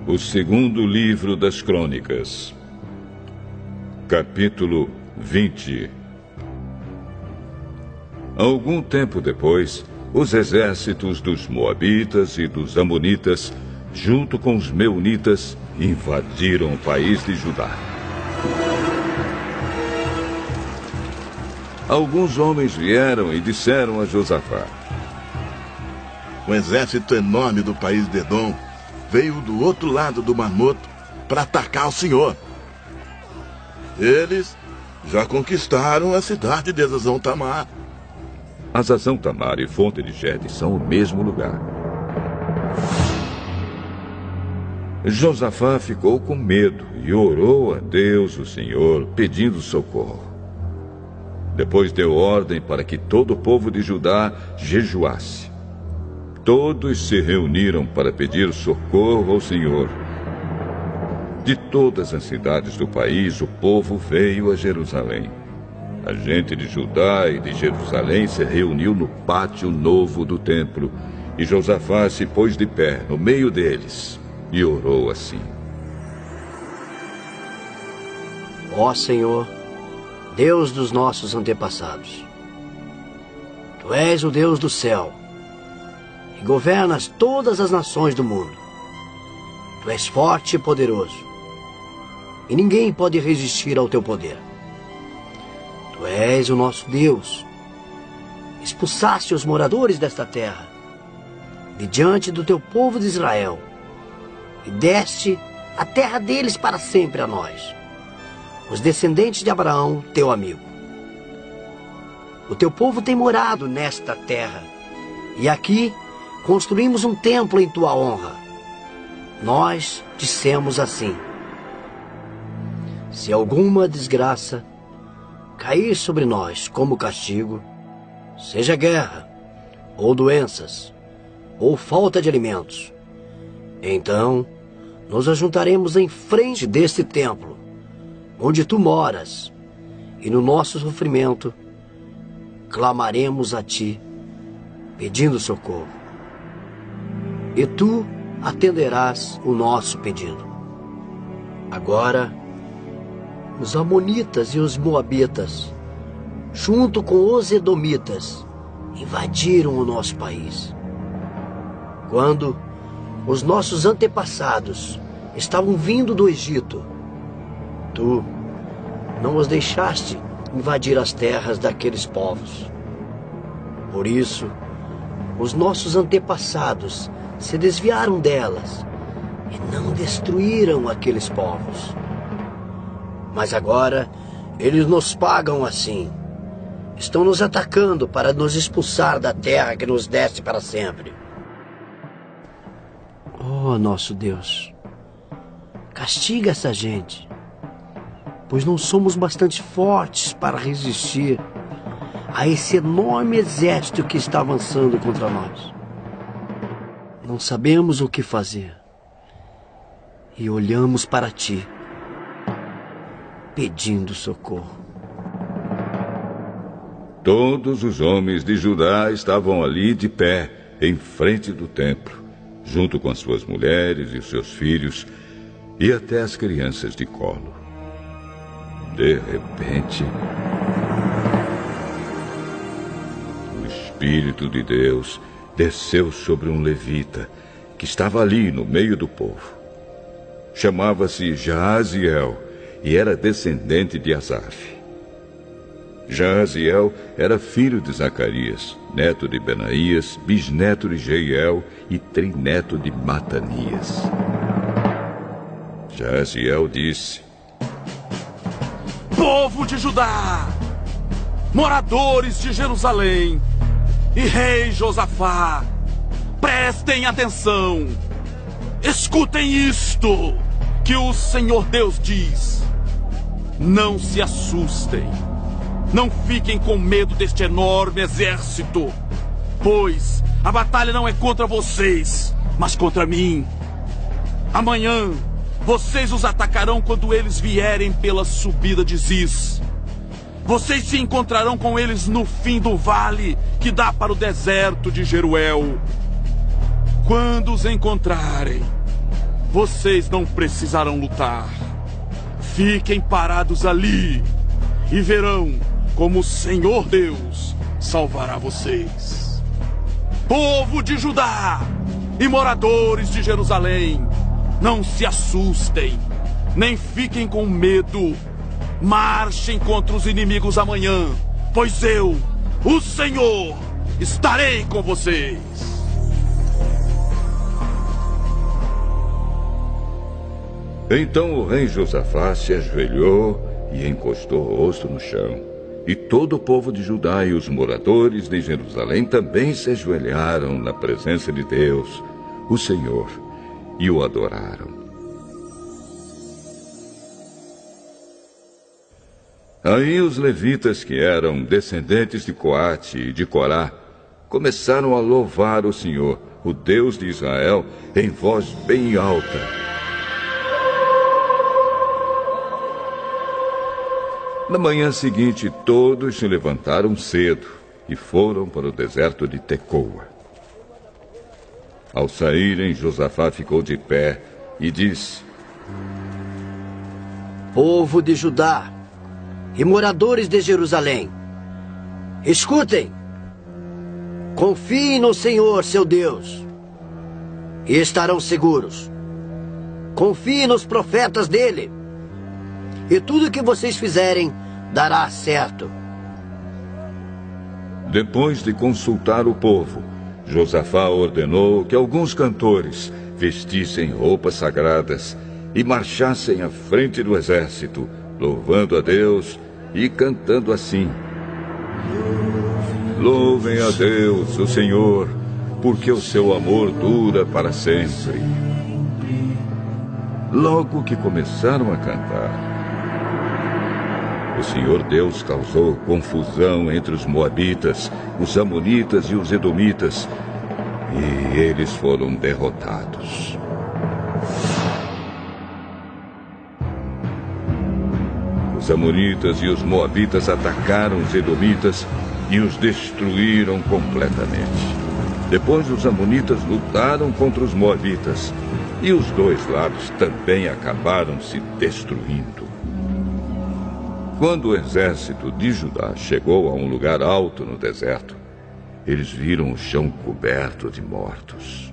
O segundo livro das Crônicas, capítulo 20. Algum tempo depois, os exércitos dos Moabitas e dos Amonitas, junto com os Meunitas, invadiram o país de Judá. Alguns homens vieram e disseram a Josafá: um exército enorme do país de Edom veio do outro lado do Mar Morto para atacar o Senhor. Eles já conquistaram a cidade de Hazazão Tamar. Hazazão Tamar e Fonte de Gede são o mesmo lugar. Josafá ficou com medo e orou a Deus, o Senhor, pedindo socorro. Depois deu ordem para que todo o povo de Judá jejuasse. Todos se reuniram para pedir socorro ao Senhor. De todas as cidades do país, o povo veio a Jerusalém. A gente de Judá e de Jerusalém se reuniu no pátio novo do templo, e Josafá se pôs de pé no meio deles e orou assim: Ó Senhor, Deus dos nossos antepassados, Tu és o Deus do céu e governas todas as nações do mundo. Tu és forte e poderoso, e ninguém pode resistir ao Teu poder. Tu és o nosso Deus. Expulsaste os moradores desta terra de diante do Teu povo de Israel e deste a terra deles para sempre a nós, os descendentes de Abraão, Teu amigo. O Teu povo tem morado nesta terra, e aqui construímos um templo em Tua honra. Nós dissemos assim: se alguma desgraça cair sobre nós como castigo, seja guerra, ou doenças, ou falta de alimentos, então nos ajuntaremos em frente deste templo, onde Tu moras, e no nosso sofrimento clamaremos a Ti, pedindo socorro. E Tu atenderás o nosso pedido. Agora, os Amonitas e os Moabitas, junto com os Edomitas, invadiram o nosso país. Quando os nossos antepassados estavam vindo do Egito, Tu não os deixaste invadir as terras daqueles povos. Por isso, os nossos antepassados se desviaram delas e não destruíram aqueles povos. Mas agora eles nos pagam assim. Estão nos atacando para nos expulsar da terra que nos deste para sempre. Oh, nosso Deus, castiga essa gente, pois não somos bastante fortes para resistir a esse enorme exército que está avançando contra nós. Não sabemos o que fazer e olhamos para Ti, pedindo socorro. Todos os homens de Judá estavam ali de pé, em frente do templo, junto com as suas mulheres e os seus filhos, e até as crianças de colo. De repente, o Espírito de Deus desceu sobre um levita que estava ali no meio do povo. Chamava-se Jaaziel e era descendente de Asaf. Jaaziel era filho de Zacarias, neto de Benaías, bisneto de Jeiel e trineto de Matanias. Jaaziel disse: Povo de Judá, moradores de Jerusalém e rei Josafá, prestem atenção, escutem isto que o Senhor Deus diz. Não se assustem, não fiquem com medo deste enorme exército, pois a batalha não é contra vocês, mas contra mim. Amanhã vocês os atacarão quando eles vierem pela subida de Ziz. Vocês se encontrarão com eles no fim do vale que dá para o deserto de Jeruel. Quando os encontrarem, vocês não precisarão lutar. Fiquem parados ali e verão como o Senhor Deus salvará vocês. Povo de Judá e moradores de Jerusalém, não se assustem, nem fiquem com medo. Marchem contra os inimigos amanhã, pois eu, o Senhor, estarei com vocês. Então o rei Josafá se ajoelhou e encostou o rosto no chão. E todo o povo de Judá e os moradores de Jerusalém também se ajoelharam na presença de Deus, o Senhor, e o adoraram. Aí os levitas, que eram descendentes de Coate e de Corá, começaram a louvar o Senhor, o Deus de Israel, em voz bem alta. Na manhã seguinte, todos se levantaram cedo e foram para o deserto de Tecoa. Ao saírem, Josafá ficou de pé e disse: Povo de Judá e moradores de Jerusalém, escutem! Confiem no Senhor, seu Deus, e estarão seguros. Confiem nos profetas dele, e tudo que vocês fizerem dará certo. Depois de consultar o povo, Josafá ordenou que alguns cantores vestissem roupas sagradas e marchassem à frente do exército, louvando a Deus e cantando assim: Louvem a Deus, o Senhor, porque o seu amor dura para sempre. Logo que começaram a cantar, o Senhor Deus causou confusão entre os moabitas, os amonitas e os edomitas, e eles foram derrotados. Os amonitas e os moabitas atacaram os edomitas e os destruíram completamente. Depois os amonitas lutaram contra os moabitas, e os dois lados também acabaram se destruindo. Quando o exército de Judá chegou a um lugar alto no deserto, eles viram o chão coberto de mortos.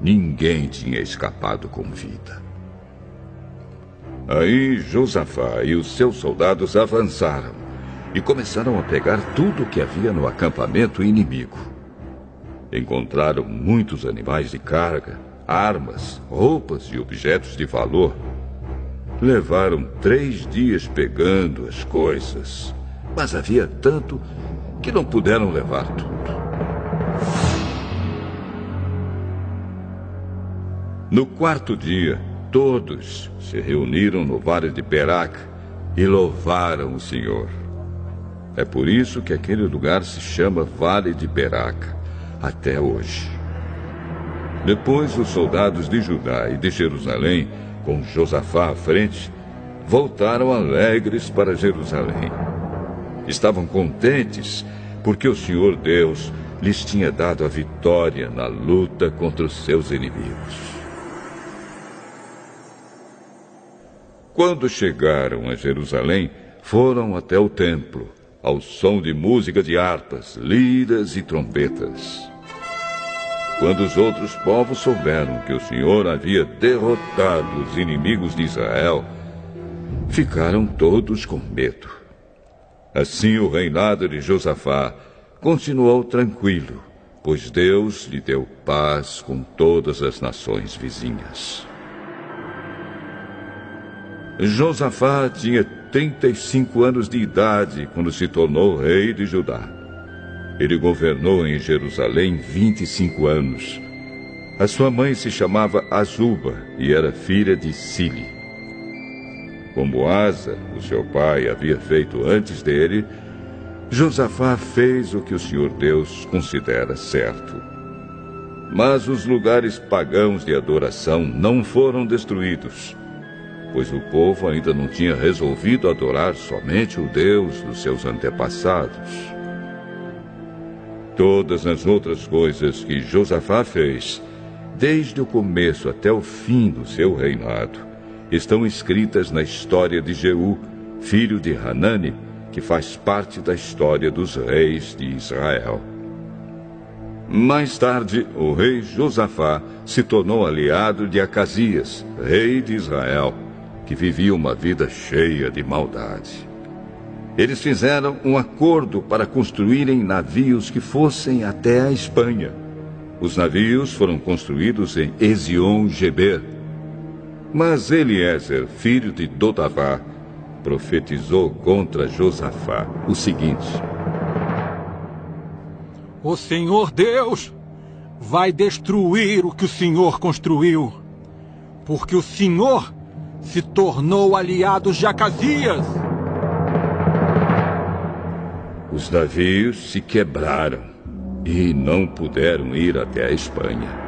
Ninguém tinha escapado com vida. Aí Josafá e os seus soldados avançaram e começaram a pegar tudo o que havia no acampamento inimigo. Encontraram muitos animais de carga, armas, roupas e objetos de valor. Levaram 3 dias pegando as coisas, mas havia tanto que não puderam levar tudo. No 4º dia, todos se reuniram no vale de Beraca e louvaram o Senhor. É por isso que aquele lugar se chama Vale de Beraca, até hoje. Depois, os soldados de Judá e de Jerusalém, com Josafá à frente, voltaram alegres para Jerusalém. Estavam contentes porque o Senhor Deus lhes tinha dado a vitória na luta contra os seus inimigos. Quando chegaram a Jerusalém, foram até o templo, ao som de música de harpas, liras e trompetas. Quando os outros povos souberam que o Senhor havia derrotado os inimigos de Israel, ficaram todos com medo. Assim o reinado de Josafá continuou tranquilo, pois Deus lhe deu paz com todas as nações vizinhas. Josafá tinha 35 anos de idade quando se tornou rei de Judá. Ele governou em Jerusalém 25 anos. A sua mãe se chamava Azuba e era filha de Sili. Como Asa, o seu pai, havia feito antes dele, Josafá fez o que o Senhor Deus considera certo. Mas os lugares pagãos de adoração não foram destruídos, pois o povo ainda não tinha resolvido adorar somente o Deus dos seus antepassados. Todas as outras coisas que Josafá fez, desde o começo até o fim do seu reinado, estão escritas na história de Jeú, filho de Hanani, que faz parte da história dos reis de Israel. Mais tarde, o rei Josafá se tornou aliado de Acasias, rei de Israel, que vivia uma vida cheia de maldade. Eles fizeram um acordo para construírem navios que fossem até a Espanha. Os navios foram construídos em Ezion-Geber. Mas Eliezer, filho de Dodavá, profetizou contra Josafá o seguinte: O Senhor Deus vai destruir o que o Senhor construiu, porque o Senhor se tornou aliado de Acasias. Os navios se quebraram e não puderam ir até a Espanha.